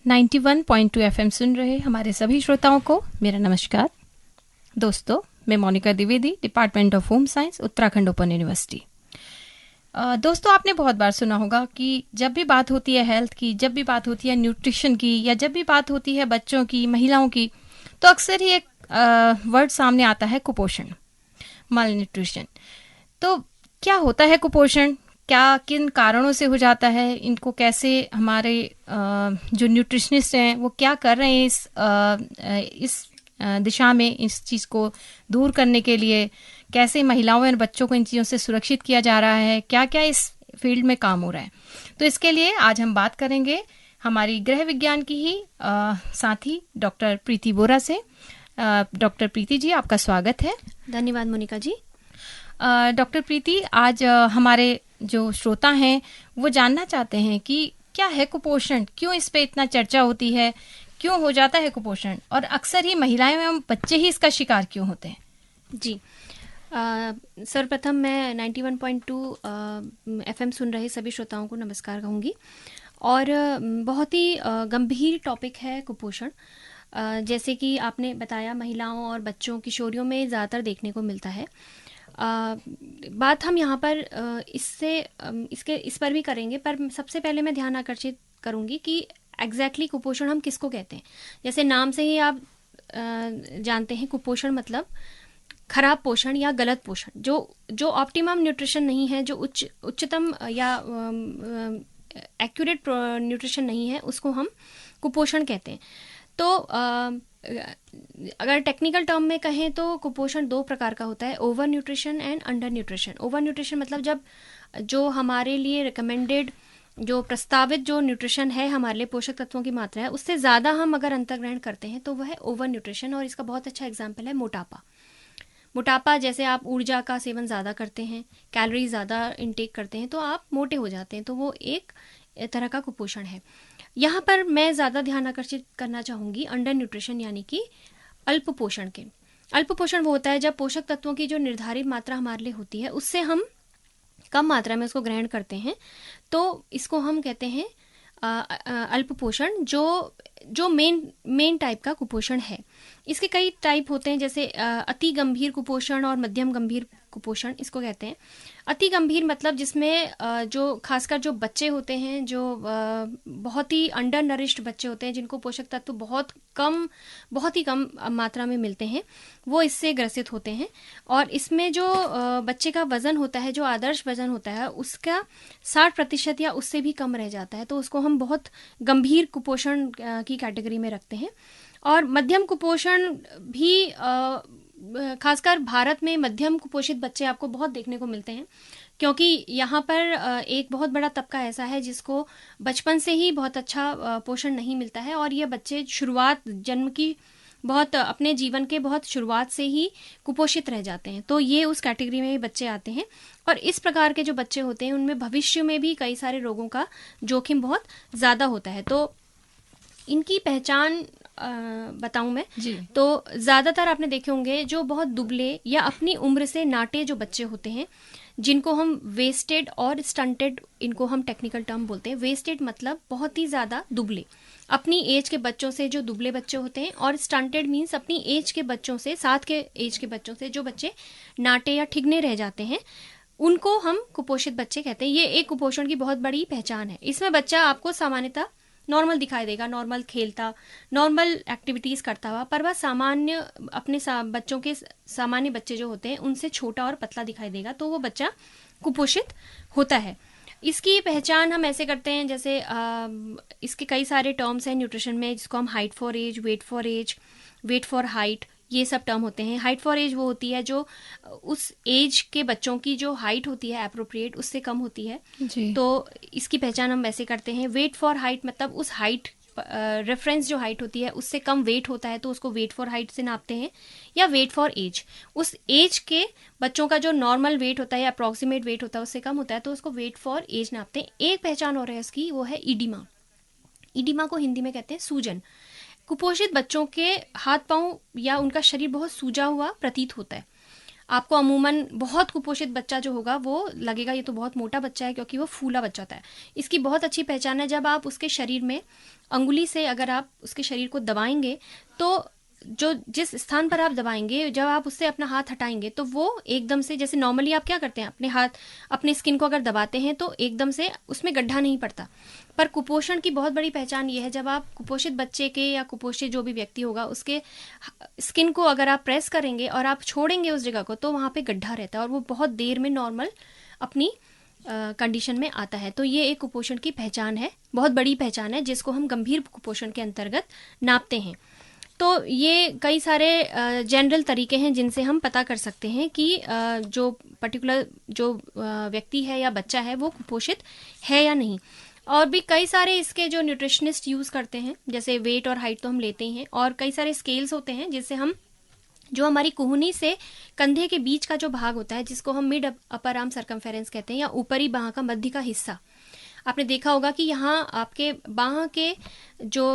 91.2 FM सुन रहे हमारे सभी श्रोताओं को मेरा नमस्कार। दोस्तों, मैं Monika Dwivedi, department of home science, Uttarakhand open university. दोस्तों, आपने बहुत बार सुना होगा कि जब भी बात होती है हेल्थ की, जब भी बात होती है न्यूट्रिशन की, या जब भी बात होती है बच्चों की, महिलाओं की, तो अक्सर ही एक वर्ड सामने आता है, कुपोषण, माल न्यूट्रिशन। तो क्या होता है कुपोषण, क्या किन कारणों से हो जाता है, इनको कैसे हमारे जो न्यूट्रिशनिस्ट हैं वो क्या कर रहे हैं इस दिशा में, इस चीज़ को दूर करने के लिए, कैसे महिलाओं और बच्चों को इन चीज़ों से सुरक्षित किया जा रहा है, क्या क्या इस फील्ड में काम हो रहा है। तो इसके लिए आज हम बात करेंगे हमारी गृह विज्ञान की ही साथी डॉक्टर प्रीति बोरा से। डॉक्टर प्रीति जी, आपका स्वागत है। धन्यवाद मोनिका जी। डॉक्टर प्रीति, आज हमारे जो श्रोता हैं वो जानना चाहते हैं कि क्या है कुपोषण, क्यों इस पे इतना चर्चा होती है, क्यों हो जाता है कुपोषण, और अक्सर ही महिलाएं एवं बच्चे ही इसका शिकार क्यों होते हैं। जी, सर्वप्रथम मैं 91.2 एफएम सुन रहे सभी श्रोताओं को नमस्कार कहूँगी। और बहुत ही गंभीर टॉपिक है कुपोषण। जैसे कि आपने बताया, महिलाओं और बच्चों, किशोरियों में ज़्यादातर देखने को मिलता है। बात हम यहाँ पर इस पर भी करेंगे, पर सबसे पहले मैं ध्यान आकर्षित करूँगी कि एग्जैक्टली कुपोषण हम किसको कहते हैं। जैसे नाम से ही आप जानते हैं, कुपोषण मतलब खराब पोषण या गलत पोषण, जो ऑप्टिमम न्यूट्रिशन नहीं है, जो उच्चतम या एक्यूरेट न्यूट्रिशन नहीं है, उसको हम कुपोषण कहते हैं। तो अगर टेक्निकल टर्म में कहें तो कुपोषण दो प्रकार का होता है, over nutrition and under nutrition. Over nutrition मतलब जब जो हमारे लिए रिकमेंडेड, जो प्रस्तावित जो न्यूट्रिशन है, हमारे लिए पोषक तत्वों की मात्रा है, उससे ज़्यादा हम अगर अंतर्ग्रहण करते हैं तो वह है ओवर न्यूट्रिशन। और इसका बहुत अच्छा एग्जाम्पल है मोटापा। जैसे आप ऊर्जा का सेवन ज़्यादा करते हैं, कैलोरी ज़्यादा इनटेक करते हैं, तो आप मोटे हो जाते हैं, तो वो एक तरह का कुपोषण है। यहाँ पर मैं ज़्यादा ध्यान आकर्षित करना चाहूँगी अंडर न्यूट्रिशन यानी कि अल्प पोषण के। अल्प पोषण वो होता है जब पोषक तत्वों की जो निर्धारित मात्रा हमारे लिए होती है उससे हम कम मात्रा में उसको ग्रहण करते हैं, तो इसको हम कहते हैं अल्प पोषण, जो मेन टाइप का कुपोषण है। इसके कई टाइप होते हैं, जैसे अति गंभीर कुपोषण और मध्यम गंभीर कुपोषण इसको कहते हैं। अति गंभीर मतलब जिसमें जो खासकर जो बच्चे होते हैं, जो बहुत ही अंडर नरिश्ड बच्चे होते हैं, जिनको पोषक तत्व बहुत ही कम मात्रा में मिलते हैं, वो इससे ग्रसित होते हैं। और इसमें जो बच्चे का वजन होता है, जो आदर्श वजन होता है, उसका 60% या उससे भी कम रह जाता है, तो उसको हम बहुत गंभीर कुपोषण की कैटेगरी में रखते हैं। और मध्यम कुपोषण भी खासकर भारत में मध्यम कुपोषित बच्चे आपको बहुत देखने को मिलते हैं, क्योंकि यहाँ पर एक बहुत बड़ा तबका ऐसा है जिसको बचपन से ही बहुत अच्छा पोषण नहीं मिलता है, और ये बच्चे जन्म की अपने जीवन के बहुत शुरुआत से ही कुपोषित रह जाते हैं। तो ये उस कैटेगरी में बच्चे आते हैं। और इस प्रकार के जो बच्चे होते हैं उनमें भविष्य में भी कई सारे रोगों का जोखिम बहुत ज़्यादा होता है। तो इनकी पहचान बताऊं मैं तो ज़्यादातर आपने देखे होंगे जो बहुत दुबले या अपनी उम्र से नाटे जो बच्चे होते हैं, जिनको हम वेस्टेड और स्टंटेड, इनको हम टेक्निकल टर्म बोलते हैं। वेस्टेड मतलब बहुत ही ज़्यादा दुबले, अपनी एज के बच्चों से जो दुबले बच्चे होते हैं, और स्टंटेड मीन्स अपनी एज के बच्चों से, साथ के एज के बच्चों से जो बच्चे नाटे या ठिगने रह जाते हैं, उनको हम कुपोषित बच्चे कहते हैं। ये एक कुपोषण की बहुत बड़ी पहचान है। इसमें बच्चा आपको सामान्यतः नॉर्मल दिखाई देगा, नॉर्मल खेलता, नॉर्मल एक्टिविटीज़ करता हुआ, पर वह सामान्य अपने बच्चों के सामान्य बच्चे जो होते हैं उनसे छोटा और पतला दिखाई देगा, तो वो बच्चा कुपोषित होता है। इसकी पहचान हम ऐसे करते हैं, जैसे इसके कई सारे टर्म्स हैं न्यूट्रिशन में, जिसको हम height for age, weight for height, ये सब टर्म होते हैं। हाइट फॉर एज वो होती है जो उस एज के बच्चों की जो हाइट होती है एप्रोप्रिएट, उससे कम होती है, तो इसकी पहचान हम वैसे करते हैं। वेट फॉर हाइट मतलब उस हाइट रेफरेंस जो हाइट होती है उससे कम वेट होता है, तो उसको वेट फॉर हाइट से नापते हैं। या वेट फॉर एज, उस एज के बच्चों का जो नॉर्मल वेट होता है या अप्रॉक्सीमेट वेट होता है उससे कम होता है, तो उसको वेट फॉर एज नापते हैं। एक पहचान और है इसकी, वो है ईडिमा को हिंदी में कहते हैं सूजन। कुपोषित बच्चों के हाथ पांव या उनका शरीर बहुत सूजा हुआ प्रतीत होता है। आपको अमूमन बहुत कुपोषित बच्चा जो होगा वो लगेगा ये तो बहुत मोटा बच्चा है, क्योंकि वो फूला बच्चा होता है। इसकी बहुत अच्छी पहचान है, जब आप उसके शरीर में अंगुली से अगर आप उसके शरीर को दबाएंगे तो जो जिस स्थान पर आप दबाएंगे, जब आप उससे अपना हाथ हटाएंगे तो वो एकदम से, जैसे नॉर्मली आप क्या करते हैं अपने हाथ अपने स्किन को अगर दबाते हैं तो एकदम से उसमें गड्ढा नहीं पड़ता। पर कुपोषण की बहुत बड़ी पहचान ये है, जब आप कुपोषित बच्चे के या कुपोषित जो भी व्यक्ति होगा उसके स्किन को अगर आप प्रेस करेंगे और आप छोड़ेंगे उस जगह को तो वहां पे गड्ढा रहता है और वो बहुत देर में नॉर्मल अपनी कंडीशन में आता है। तो ये एक कुपोषण की पहचान है, बहुत बड़ी पहचान है, जिसको हम गंभीर कुपोषण के अंतर्गत नापते हैं। तो ये कई सारे जनरल तरीके हैं जिनसे हम पता कर सकते हैं कि जो पर्टिकुलर जो व्यक्ति है या बच्चा है वो कुपोषित है या नहीं। और भी कई सारे इसके जो न्यूट्रिशनिस्ट यूज करते हैं, जैसे वेट और हाइट तो हम लेते ही हैं, और कई सारे स्केल्स होते हैं जिससे हम जो हमारी कुहनी से कंधे के बीच का जो भाग होता है, जिसको हम मिड अपर आर्म सर्कमफेरेंस कहते हैं, या ऊपरी बाह का मध्य का हिस्सा, आपने देखा होगा कि यहाँ आपके बाह के जो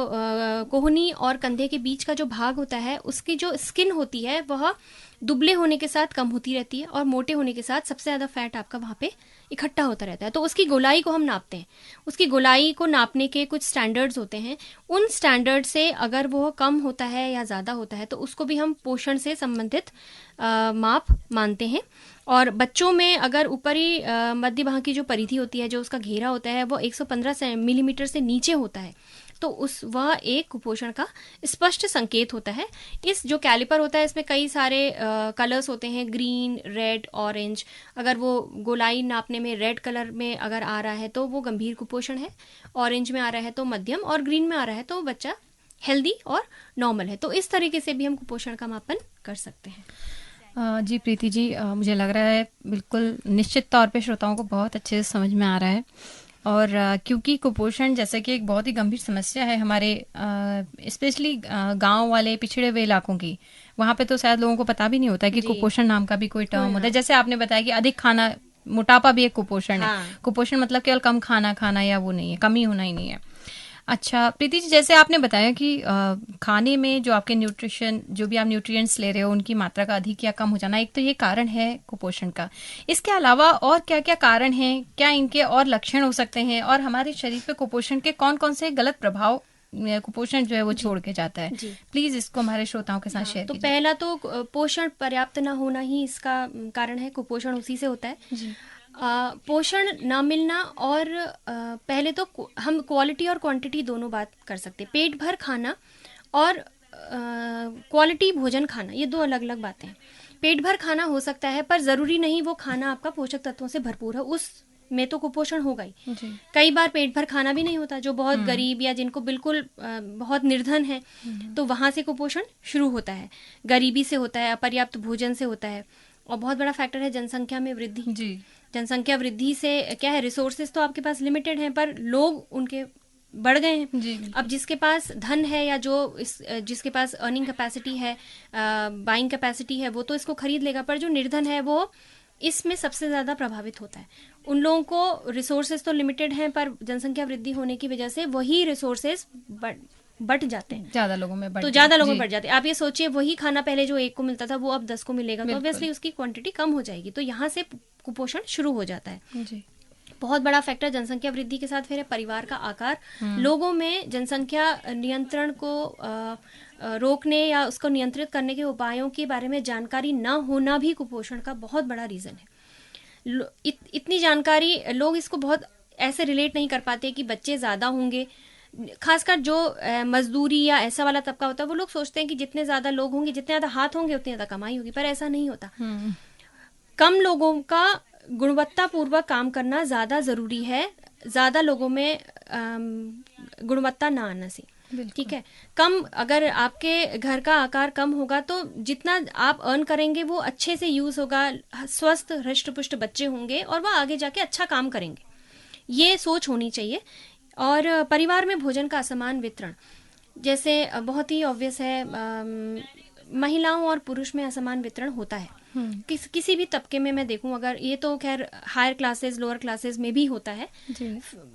कोहनी और कंधे के बीच का जो भाग होता है उसकी जो स्किन होती है वह दुबले होने के साथ कम होती रहती है और मोटे होने के साथ सबसे ज़्यादा फैट आपका वहाँ पे इकट्ठा होता रहता है। तो उसकी गोलाई को हम नापते हैं। उसकी गोलाई को नापने के कुछ स्टैंडर्ड्स होते हैं। उन स्टैंडर्ड से अगर वो कम होता है या ज़्यादा होता है तो उसको भी हम पोषण से संबंधित माप मानते हैं। और बच्चों में अगर ऊपरी मध्य भाग की जो परिधि होती है, जो उसका घेरा होता है, वो 115 मिलीमीटर से नीचे होता है तो वह एक कुपोषण का स्पष्ट संकेत होता है। इस जो कैलिपर होता है इसमें कई सारे कलर्स होते हैं, ग्रीन, रेड, ऑरेंज। अगर वो गोलाई नापने में रेड कलर में अगर आ रहा है तो वो गंभीर कुपोषण है, ऑरेंज में आ रहा है तो मध्यम, और ग्रीन में आ रहा है तो बच्चा हेल्दी और नॉर्मल है। तो इस तरीके से भी हम कुपोषण का मापन कर सकते हैं। जी प्रीति जी, मुझे लग रहा है बिल्कुल निश्चित तौर पे श्रोताओं को बहुत अच्छे से समझ में आ रहा है। और क्योंकि कुपोषण जैसे कि एक बहुत ही गंभीर समस्या है हमारे स्पेशली गांव वाले पिछड़े हुए इलाकों की, वहां पे तो शायद लोगों को पता भी नहीं होता कि कुपोषण नाम का भी कोई टर्म होता है। जैसे आपने बताया कि अधिक खाना, मोटापा भी एक कुपोषण है। कुपोषण मतलब केवल कम खाना खाना या वो नहीं है, कमी होना ही नहीं है। अच्छा प्रीति जी, जैसे आपने बताया कि खाने में जो आपके न्यूट्रिशन, जो भी आप न्यूट्रिएंट्स ले रहे हो, उनकी मात्रा का अधिक या कम हो जाना, एक तो ये कारण है कुपोषण का। इसके अलावा और क्या क्या कारण हैं, क्या इनके और लक्षण हो सकते हैं, और हमारे शरीर पे कुपोषण के कौन कौन से गलत प्रभाव कुपोषण जो है वो छोड़ के जाता है? प्लीज इसको हमारे श्रोताओं के साथ शेयर कीजिए। तो पहला तो पोषण पर्याप्त न होना ही इसका कारण है, कुपोषण उसी से होता है जी। पोषण ना मिलना, और पहले तो हम क्वालिटी और क्वांटिटी दोनों बात कर सकते हैं। पेट भर खाना और क्वालिटी भोजन खाना, ये दो अलग अलग बातें हैं। पेट भर खाना हो सकता है पर जरूरी नहीं वो खाना आपका पोषक तत्वों से भरपूर है, उस में तो कुपोषण होगा ही। कई बार पेट भर खाना भी नहीं होता, जो बहुत गरीब या जिनको बिल्कुल बहुत निर्धन है, तो वहां से कुपोषण शुरू होता है, गरीबी से होता है, अपर्याप्त भोजन से होता है। और बहुत बड़ा फैक्टर है जनसंख्या में वृद्धि जी। जनसंख्या वृद्धि से क्या है, रिसोर्सेज तो आपके पास लिमिटेड हैं पर लोग उनके बढ़ गए हैं जी। अब जिसके पास धन है या जिसके पास अर्निंग कैपेसिटी है, बाइंग कैपेसिटी है, वो तो इसको खरीद लेगा, पर जो निर्धन है वो इसमें सबसे ज्यादा प्रभावित होता है। उन लोगों को रिसोर्सेज तो लिमिटेड हैं पर जनसंख्या वृद्धि होने की वजह से वही रिसोर्सेज बढ़ जाते हैं, ज्यादा लोगों में बढ़ जाते हैं। आप ये सोचिए, वही खाना पहले जो 1 को मिलता था वो अब 10 को मिलेगा, तो ऑब्वियसली उसकी क्वांटिटी कम हो जाएगी। तो यहाँ से कुपोषण शुरू हो जाता है जी। बहुत बड़ा फैक्टर जनसंख्या वृद्धि के साथ फिर है परिवार का आकार। लोगों में जनसंख्या नियंत्रण को रोकने या उसको नियंत्रित करने के उपायों के बारे में जानकारी न होना भी कुपोषण का बहुत बड़ा रीजन है। इतनी जानकारी, लोग इसको बहुत ऐसे रिलेट नहीं कर पाते कि बच्चे ज्यादा होंगे, खासकर जो मजदूरी या ऐसा वाला तबका होता है, वो लोग सोचते हैं कि जितने ज्यादा लोग होंगे, जितने ज्यादा हाथ होंगे, उतनी ज्यादा कमाई होगी, पर ऐसा नहीं होता। कम लोगों का गुणवत्ता पूर्वक काम करना ज्यादा जरूरी है, ज्यादा लोगों में गुणवत्ता ना आना से, ठीक है। कम, अगर आपके घर का आकार कम होगा तो जितना आप अर्न करेंगे वो अच्छे से यूज होगा, स्वस्थ हृष्ट-पुष्ट बच्चे होंगे और वह आगे जाके अच्छा काम करेंगे, ये सोच होनी चाहिए। और परिवार में भोजन का असमान वितरण, जैसे बहुत ही ऑब्वियस है, महिलाओं और पुरुष में असमान वितरण होता है। किसी भी तबके में मैं देखूं, अगर ये तो खैर हायर क्लासेस लोअर क्लासेस में भी होता है,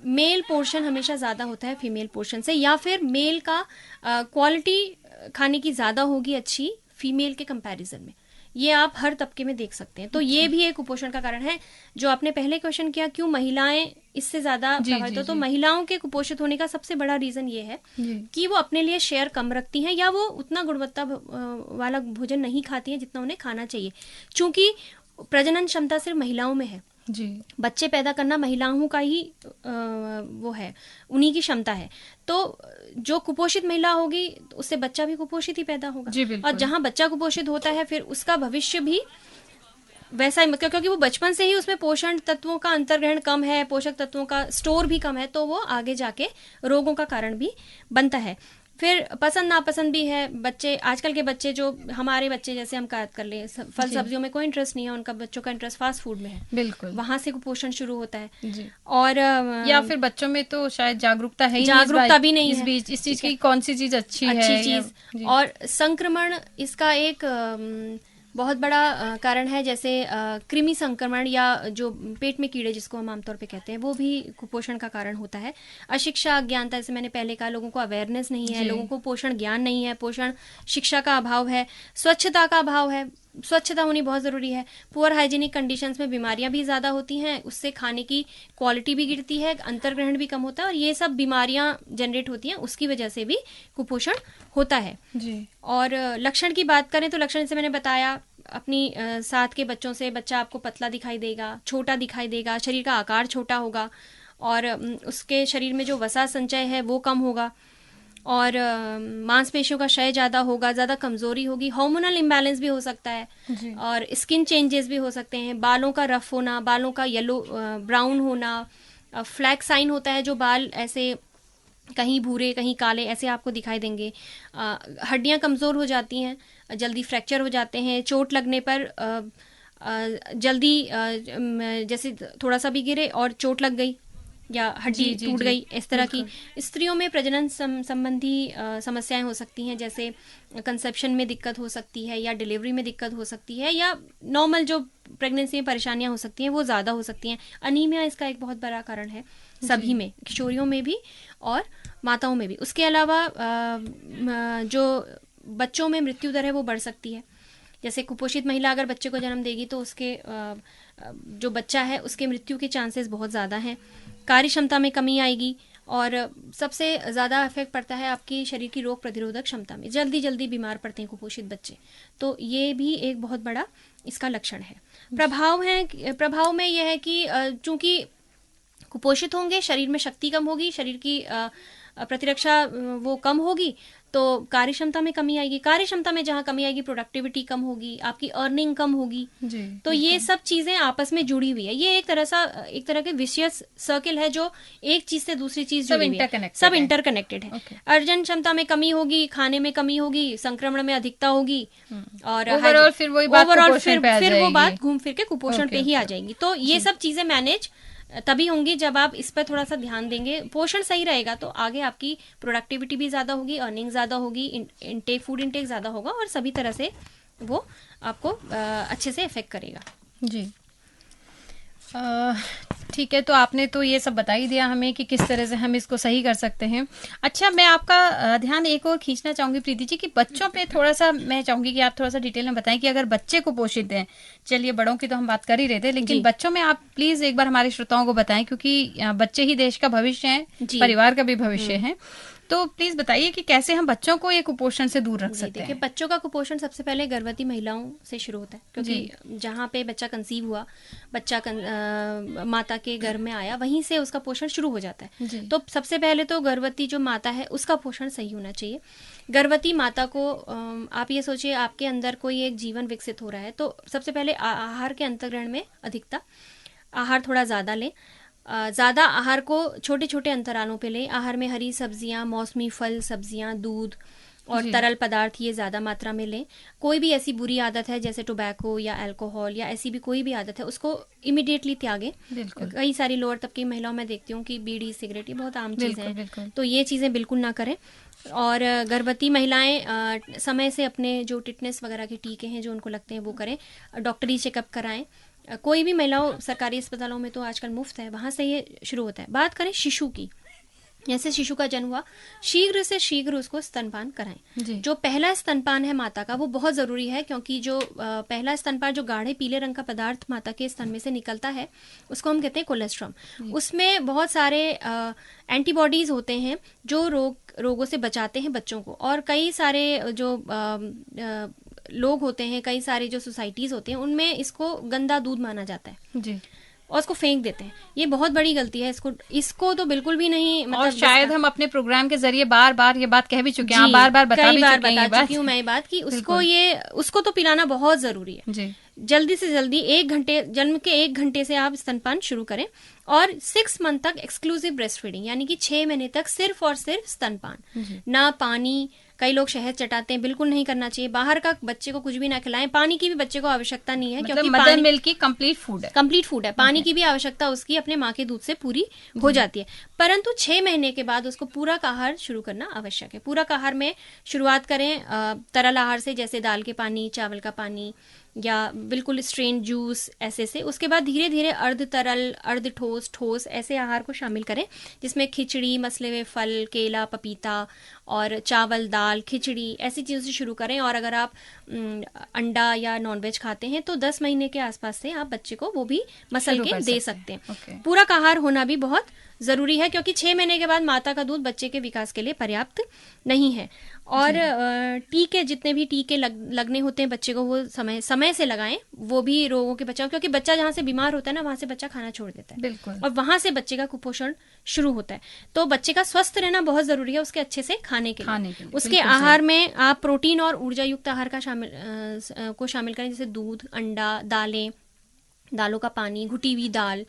मेल पोर्शन हमेशा ज्यादा होता है फीमेल पोर्शन से, या फिर मेल का क्वालिटी खाने की ज्यादा होगी अच्छी फीमेल के कंपैरिजन में। ये आप हर तबके में देख सकते हैं। तो ये भी एक कुपोषण का कारण है। जो आपने पहले क्वेश्चन किया, क्यों महिलाएं इससे ज्यादा प्रभावित हो, तो महिलाओं के कुपोषित होने का सबसे बड़ा रीजन ये है कि वो अपने लिए शेयर कम रखती हैं, या वो उतना गुणवत्ता वाला भोजन नहीं खाती हैं जितना उन्हें खाना चाहिए। चूंकि प्रजनन क्षमता सिर्फ महिलाओं में है जी, बच्चे पैदा करना महिलाओं का ही वो है, उन्हीं की क्षमता है। तो जो कुपोषित महिला होगी उससे बच्चा भी कुपोषित ही पैदा होगा, और जहां बच्चा कुपोषित होता है फिर उसका भविष्य भी वैसा ही, मतलब क्योंकि वो बचपन से ही उसमें पोषण तत्वों का अंतर्ग्रहण कम है, पोषक तत्वों का स्टोर भी कम है, तो वो आगे जाके रोगों का कारण भी बनता है। फिर पसंद नापसंद भी है। बच्चे, आजकल के बच्चे, जो हमारे बच्चे जैसे हम बात कर ले, फल सब्जियों में कोई इंटरेस्ट नहीं है उनका, बच्चों का इंटरेस्ट फास्ट फूड में है, बिल्कुल, वहां से कुपोषण शुरू होता है जी। और या फिर बच्चों में तो शायद जागरूकता है ही, जागरूकता भी नहीं है इस चीज की, कौन सी चीज अच्छी चीज। और संक्रमण इसका एक बहुत बड़ा कारण है, जैसे कृमि संक्रमण या जो पेट में कीड़े जिसको हम आमतौर पे कहते हैं, वो भी कुपोषण का कारण होता है। अशिक्षा, अज्ञानता, जैसे मैंने पहले कहा, लोगों को अवेयरनेस नहीं है, लोगों को पोषण ज्ञान नहीं है, पोषण शिक्षा का अभाव है, स्वच्छता का अभाव है, स्वच्छता होनी बहुत जरूरी है। पुअर हाइजीनिक कंडीशंस में बीमारियां भी ज्यादा होती हैं, उससे खाने की क्वालिटी भी गिरती है, अंतर्ग्रहण भी कम होता है, और ये सब बीमारियां जनरेट होती हैं, उसकी वजह से भी कुपोषण होता है जी। और लक्षण की बात करें तो लक्षण से मैंने बताया, अपनी साथ के बच्चों से बच्चा आपको पतला दिखाई देगा, छोटा दिखाई देगा, शरीर का आकार छोटा होगा, और उसके शरीर में जो वसा संचय है वो कम होगा, और मांसपेशियों का क्षय ज्यादा होगा, ज्यादा कमजोरी होगी, हार्मोनल इम्बैलेंस भी हो सकता है, और स्किन चेंजेस भी हो सकते हैं, बालों का रफ होना, बालों का येलो ब्राउन होना, फ्लैक साइन होता है, जो बाल ऐसे कहीं भूरे कहीं काले ऐसे आपको दिखाई देंगे, हड्डियां कमजोर हो जाती हैं, जल्दी फ्रैक्चर हो जाते हैं, चोट लगने पर जल्दी जैसे थोड़ा सा भी गिरे और चोट लग गई या हड्डी टूट गई, इस तरह की। स्त्रियों में प्रजनन संबंधी समस्याएं हो सकती हैं, जैसे कंसेप्शन में दिक्कत हो सकती है, या डिलीवरी में दिक्कत हो सकती है, या नॉर्मल जो प्रेगनेंसी में परेशानियां हो सकती हैं वो ज्यादा हो सकती हैं। अनीमिया इसका एक बहुत बड़ा कारण है, सभी में, किशोरियों में भी और माताओं में भी। उसके अलावा जो बच्चों में मृत्यु दर है वो बढ़ सकती है। जैसे कुपोषित महिला अगर बच्चे को जन्म देगी तो उसके जो बच्चा है उसके मृत्यु के चांसेस बहुत ज़्यादा हैं। कार्य क्षमता में कमी आएगी, और सबसे ज़्यादा इफेक्ट पड़ता है आपकी शरीर की रोग प्रतिरोधक क्षमता में, जल्दी जल्दी बीमार पड़ते हैं कुपोषित बच्चे। तो ये भी एक बहुत बड़ा इसका लक्षण है। प्रभाव में यह है कि चूंकि कुपोषित होंगे, शरीर में शक्ति कम होगी, शरीर की प्रतिरक्षा वो कम होगी, तो कार्य क्षमता में कमी आएगी। कार्य क्षमता में जहाँ कमी आएगी, प्रोडक्टिविटी कम होगी, आपकी अर्निंग कम होगी जी, तो ये सब चीजें आपस में जुड़ी हुई है। ये एक तरह के विशियस सर्किल है, जो एक चीज से दूसरी चीज जुड़ी हुई है, सब इंटरकनेक्टेड है। अर्जन क्षमता में कमी होगी, खाने में कमी होगी, संक्रमण में अधिकता होगी, और ओवरऑल फिर वो बात घूम फिर के कुपोषण पे ही आ जाएगी। तो ये सब चीजें मैनेज तभी होंगी जब आप इस पर थोड़ा सा ध्यान देंगे। पोषण सही रहेगा तो आगे आपकी प्रोडक्टिविटी भी ज्यादा होगी, अर्निंग ज्यादा होगी, फूड इंटेक ज्यादा होगा, और सभी तरह से वो आपको अच्छे से इफेक्ट करेगा जी। ठीक है, तो आपने तो ये सब बता ही दिया हमें कि किस तरह से हम इसको सही कर सकते हैं। अच्छा, मैं आपका ध्यान एक और खींचना चाहूंगी प्रीति जी, कि बच्चों पे थोड़ा सा मैं चाहूंगी कि आप थोड़ा सा डिटेल में बताएं कि अगर बच्चे कुपोषित हैं, चलिए बड़ों की तो हम बात कर ही रहे थे, लेकिन बच्चों में आप प्लीज एक बार हमारे श्रोताओं को बताएं, क्योंकि बच्चे ही देश का भविष्य है, परिवार का भी भविष्य है। तो प्लीज बताइए कि कैसे हम बच्चों को ये कुपोषण से दूर रख सकते हैं। बच्चों का कुपोषण सबसे पहले गर्भवती महिलाओं से शुरू होता है, क्योंकि जहाँ पे बच्चा कंसीव हुआ, बच्चा माता के गर्भ में आया, वहीं से उसका पोषण शुरू हो जाता है। तो सबसे पहले तो गर्भवती जो माता है उसका पोषण सही होना चाहिए। गर्भवती माता को आप ये सोचिए, आपके अंदर कोई एक जीवन विकसित हो रहा है, तो सबसे पहले आहार के अंतर्ग्रहण में अधिकता, आहार थोड़ा ज्यादा लें। ज्यादा आहार को छोटे छोटे अंतरालों पे लें। आहार में हरी सब्जियां, मौसमी फल, सब्जियां, दूध और तरल पदार्थ ये ज्यादा मात्रा में लें। कोई भी ऐसी बुरी आदत है जैसे टोबैको या अल्कोहल या ऐसी भी कोई भी आदत है, उसको इमिडिएटली त्यागें। कई सारी लोअर तबके की महिलाओं में देखती हूँ कि बीड़ी, सिगरेट ये बहुत आम चीजें हैं, तो ये चीजें बिल्कुल ना करें। और गर्भवती महिलाएं समय से अपने जो टिटनेस वगैरह के टीके हैं जो उनको लगते हैं वो करें। डॉक्टरी चेकअप कराएं। कोई भी महिलाओं, सरकारी अस्पतालों में तो आजकल मुफ्त है, वहां से ये शुरू होता है। बात करें शिशु की, जैसे शिशु का जन्म हुआ, शीघ्र से शीघ्र उसको स्तनपान कराएं। जो पहला स्तनपान है माता का, वो बहुत जरूरी है, क्योंकि जो पहला स्तनपान जो गाढ़े पीले रंग का पदार्थ माता के स्तन में से निकलता है, उसको हम कहते हैं कोलेस्ट्रम। उसमें बहुत सारे एंटीबॉडीज होते हैं जो रोगों से बचाते हैं बच्चों को। और कई सारे जो लोग होते हैं, कई सारे जो सोसाइटीज होते हैं, उनमें इसको गंदा दूध माना जाता है जी, और उसको फेंक देते हैं। ये बहुत बड़ी गलती है। इसको तो बिल्कुल भी नहीं, मतलब, और शायद हम अपने प्रोग्राम के जरिए बार बार ये बात कह भी चुके हैं, बार बार बता चुकी हूँ मैं ये बात कि उसको तो पिलाना बहुत जरूरी है जी। जल्दी से जल्दी 1 घंटे, जन्म के 1 घंटे से आप स्तनपान शुरू करें, और 6 मंथ तक एक्सक्लूसिव ब्रेस्ट फीडिंग, यानी कि 6 महीने तक सिर्फ और सिर्फ स्तनपान, ना पानी। कई लोग शहद चटाते हैं, बिल्कुल नहीं करना चाहिए। बाहर का बच्चे को कुछ भी ना खिलाएं। पानी की भी बच्चे को आवश्यकता नहीं है, मतलब क्योंकि मदर मिल्क की कंप्लीट फूड है। पानी की भी आवश्यकता उसकी अपने माँ के दूध से पूरी हो जाती है। परंतु 6 महीने के बाद उसको पूरक आहार शुरू करना आवश्यक है। पूरक आहार में शुरुआत करें तरल आहार से, जैसे दाल के पानी, चावल का पानी, या बिल्कुल स्ट्रेन जूस, ऐसे से। उसके बाद धीरे धीरे अर्ध तरल, अर्ध ठोस ऐसे आहार को शामिल करें, जिसमें खिचड़ी, मसले हुए फल, केला, पपीता, और चावल, दाल, खिचड़ी, ऐसी चीजों से शुरू करें। और अगर आप अंडा या नॉनवेज खाते हैं तो 10 महीने के आसपास से आप बच्चे को वो भी मसल के दे सकते हैं। पूरक आहार होना भी बहुत जरूरी है, क्योंकि 6 महीने के बाद माता का दूध बच्चे के विकास के लिए पर्याप्त नहीं है। और टीके, जितने भी टीके लगने होते हैं बच्चे को, वो समय से लगाएं। वो भी रोगों के बचाव, क्योंकि बच्चा जहां से बीमार होता है ना, वहां से बच्चा खाना छोड़ देता है, बिल्कुल, और वहां से बच्चे का कुपोषण शुरू होता है। तो बच्चे का स्वस्थ रहना बहुत जरूरी है, उसके अच्छे से खाने के लिए। उसके आहार में आप प्रोटीन और ऊर्जा युक्त आहार का शामिल करें, जैसे दूध, अंडा, दालों का पानी, घुटी हुई दाल,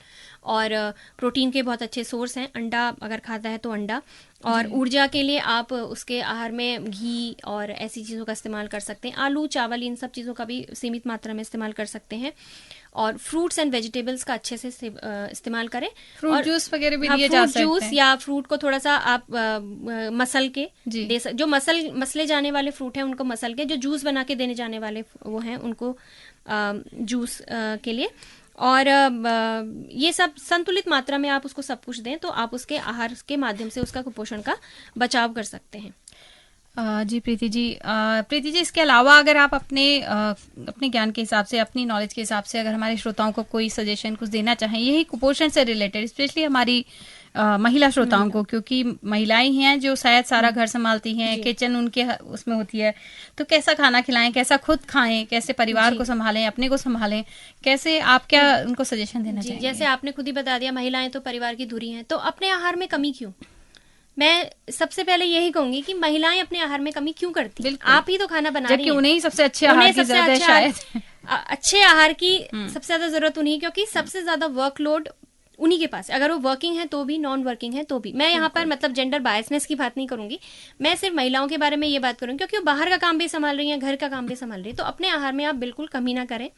और प्रोटीन के बहुत अच्छे सोर्स हैं। अंडा अगर खाता है तो अंडा, और ऊर्जा के लिए आप उसके आहार में घी और ऐसी चीज़ों का इस्तेमाल कर सकते हैं। आलू, चावल, इन सब चीज़ों का भी सीमित मात्रा में इस्तेमाल कर सकते हैं। और फ्रूट्स एंड वेजिटेबल्स का अच्छे से इस्तेमाल करें। फ्रूट जूस वगैरह भी दिए जा सकते हैं। जूस या फ्रूट को थोड़ा सा आप मसल के दे सकते। जो मसले जाने वाले फ्रूट हैं उनको मसल के, जो जूस बना के देने जाने वाले वो हैं उनको जूस के लिए। और ये सब संतुलित मात्रा में आप उसको सब कुछ दें, तो आप उसके आहार के माध्यम से उसका कुपोषण का बचाव कर सकते हैं। जी प्रीति जी, इसके अलावा अगर आप अपने ज्ञान के हिसाब से, अपनी नॉलेज के हिसाब से, अगर हमारे श्रोताओं को कोई सजेशन कुछ देना चाहें, यही कुपोषण से रिलेटेड, स्पेशली हमारी महिला श्रोताओं को, क्योंकि महिलाएं हैं जो शायद सारा घर संभालती हैं, किचन उनके उसमें होती है, तो कैसा खाना खिलाएं, कैसा खुद खाएं, कैसे परिवार को संभालें, अपने को संभालें, कैसे आप क्या उनको सजेशन देना चाहिए? जैसे आपने खुद ही बता दिया, महिलाएं तो परिवार की धुरी हैं, तो अपने आहार में कमी क्यों? मैं सबसे पहले यही कहूंगी कि महिलाएं अपने आहार में कमी क्यों करती हैं? आप ही तो खाना बना रही हैं, जबकि उन्हें सबसे अच्छे आहार की जरूरत है। शायद अच्छे आहार की सबसे ज्यादा जरूरत उन्हीं, क्योंकि सबसे ज्यादा वर्कलोड उन्हीं के पास है। अगर वो वर्किंग है तो भी, नॉन वर्किंग है तो भी। मैं यहाँ पर मतलब जेंडर बायसनेस की बात नहीं करूंगी, मैं सिर्फ महिलाओं के बारे में ये बात करूंगी, क्योंकि वो बाहर का काम भी संभाल रही हैं, घर का काम भी संभाल रही है। तो अपने आहार में आप बिल्कुल कमी ना करें।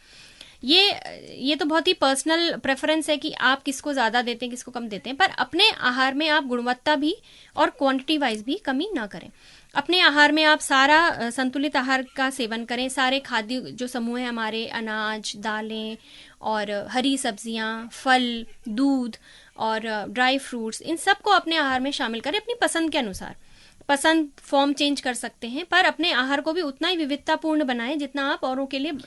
ये तो बहुत ही पर्सनल प्रेफरेंस है कि आप किसको ज्यादा देते हैं, किसको कम देते हैं, पर अपने आहार में आप गुणवत्ता भी और क्वांटिटी वाइज भी कमी ना करें। अपने आहार में आप सारा संतुलित आहार का सेवन करें। सारे खाद्य जो समूह है हमारे, अनाज, दालें और हरी सब्जियां, फल, दूध और ड्राई फ्रूट्स, इन सब को अपने आहार में शामिल करें अपनी पसंद के अनुसार। पसंद फॉर्म चेंज कर सकते हैं, पर अपने आहार को भी उतना ही विविधतापूर्ण बनाएं जितना आप औरों के लिए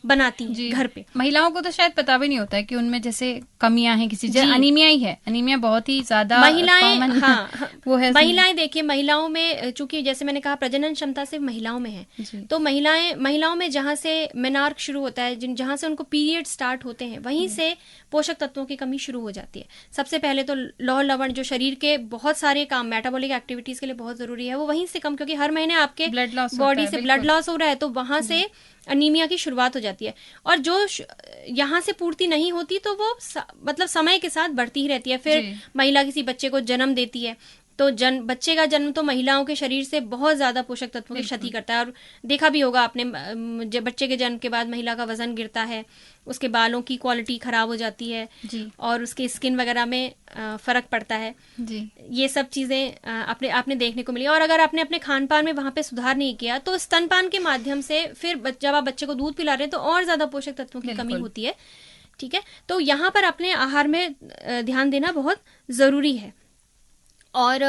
बनाती हैं घर पे। महिलाओं को तो शायद पता भी नहीं होता है कि उनमें जैसे कमियां हैं, किसी जैसे अनीमिया ही है, अनीमिया बहुत ही ज्यादा महिलाएं, वो है। महिलाएं देखिए, महिलाओं में चूंकि जैसे मैंने कहा प्रजनन क्षमता सिर्फ महिलाओं में है, तो महिलाओं में जहां से मेनार्क शुरू होता है, जहां से उनको पीरियड स्टार्ट होते हैं, वहीं से पोषक तत्वों की कमी शुरू हो जाती है। सबसे पहले तो लौह लवण, जो शरीर के बहुत सारे काम, मेटाबॉलिक एक्टिविटीज के लिए बहुत जरूरी है, वो वहीं से कम, क्योंकि हर महीने आपके बॉडी से ब्लड लॉस हो रहा है, तो वहां से अनीमिया की शुरुआत हो जाती है। और जो यहाँ से पूर्ति नहीं होती तो वो मतलब समय के साथ बढ़ती ही रहती है। फिर महिला किसी बच्चे को जन्म देती है, तो बच्चे का जन्म तो महिलाओं के शरीर से बहुत ज्यादा पोषक तत्वों की क्षति करता है। और देखा भी होगा आपने, बच्चे के जन्म के बाद महिला का वजन गिरता है, उसके बालों की क्वालिटी खराब हो जाती है और उसके स्किन वगैरह में फर्क पड़ता है जी। ये सब चीजें आपने देखने को मिली। और अगर आपने अपने खान पान में वहां पे सुधार नहीं किया, तो स्तनपान के माध्यम से फिर जब आप बच्चे को दूध पिला रहे हैं तो और ज्यादा पोषक तत्वों की कमी होती है। ठीक है, तो यहाँ पर अपने आहार में ध्यान देना बहुत जरूरी है। और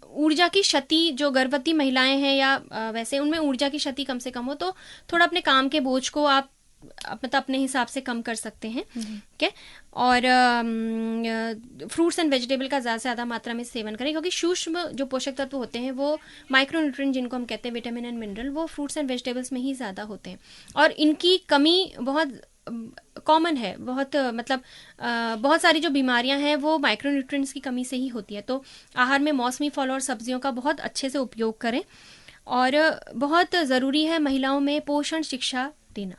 ऊर्जा की क्षति, जो गर्भवती महिलाएं हैं या वैसे उनमें ऊर्जा की क्षति कम से कम हो, तो थोड़ा अपने काम के बोझ को आप मतलब अपने हिसाब से कम कर सकते हैं। ठीक है। और फ्रूट्स एंड वेजिटेबल का ज़्यादा से ज़्यादा मात्रा में सेवन करें, क्योंकि सूक्ष्म जो पोषक तत्व होते हैं वो माइक्रोन्यूट्रिएंट जिनको हम कहते हैं, विटामिन एंड मिनरल, वो फ्रूट्स एंड वेजिटेबल्स में ही ज़्यादा होते हैं। और इनकी कमी बहुत कॉमन है, बहुत मतलब बहुत सारी जो बीमारियां हैं वो माइक्रोन्यूट्रिएंट्स की कमी से ही होती है। तो आहार में मौसमी फल और सब्जियों का बहुत अच्छे से उपयोग करें। और बहुत ज़रूरी है महिलाओं में पोषण शिक्षा देना।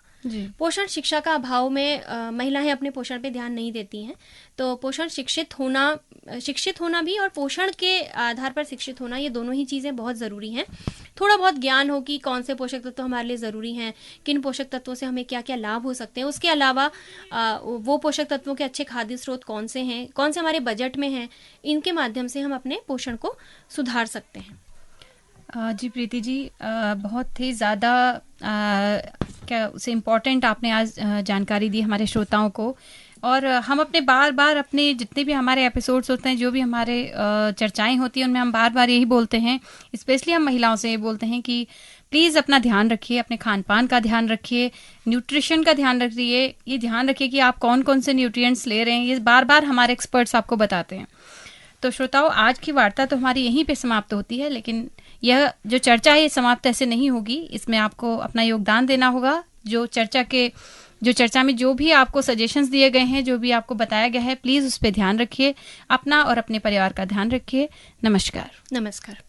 पोषण शिक्षा का अभाव में महिलाएं अपने पोषण पे ध्यान नहीं देती हैं। तो पोषण शिक्षित होना भी और पोषण के आधार पर शिक्षित होना, ये दोनों ही चीज़ें बहुत ज़रूरी हैं। थोड़ा बहुत ज्ञान हो कि कौन से पोषक तत्व हमारे लिए ज़रूरी हैं, किन पोषक तत्वों से हमें क्या क्या लाभ हो सकते हैं। उसके अलावा वो पोषक तत्वों के अच्छे खाद्य स्रोत कौन से हैं, कौन से हमारे बजट में हैं, इनके माध्यम से हम अपने पोषण को सुधार सकते हैं। जी प्रीति जी, बहुत ही ज़्यादा क्या उसे इम्पोर्टेंट आपने आज जानकारी दी हमारे श्रोताओं को। और हम अपने बार बार अपने जितने भी हमारे एपिसोड्स होते हैं, जो भी हमारे चर्चाएं होती हैं, उनमें हम बार बार यही बोलते हैं, स्पेशली हम महिलाओं से ये बोलते हैं कि प्लीज़ अपना ध्यान रखिए, अपने खान पान का ध्यान रखिए, न्यूट्रिशन का ध्यान रखिए। ये ध्यान रखिए कि आप कौन कौन से न्यूट्रिएंट्स ले रहे हैं, ये बार बार हमारे एक्सपर्ट्स आपको बताते हैं। तो श्रोताओं, आज की वार्ता तो हमारी यहीं पे समाप्त होती है, लेकिन यह जो चर्चा है ये समाप्त ऐसे नहीं होगी। इसमें आपको अपना योगदान देना होगा। जो चर्चा में जो भी आपको सजेशंस दिए गए हैं, जो भी आपको बताया गया है, प्लीज़ उस पर ध्यान रखिए, अपना और अपने परिवार का ध्यान रखिए। नमस्कार। नमस्कार।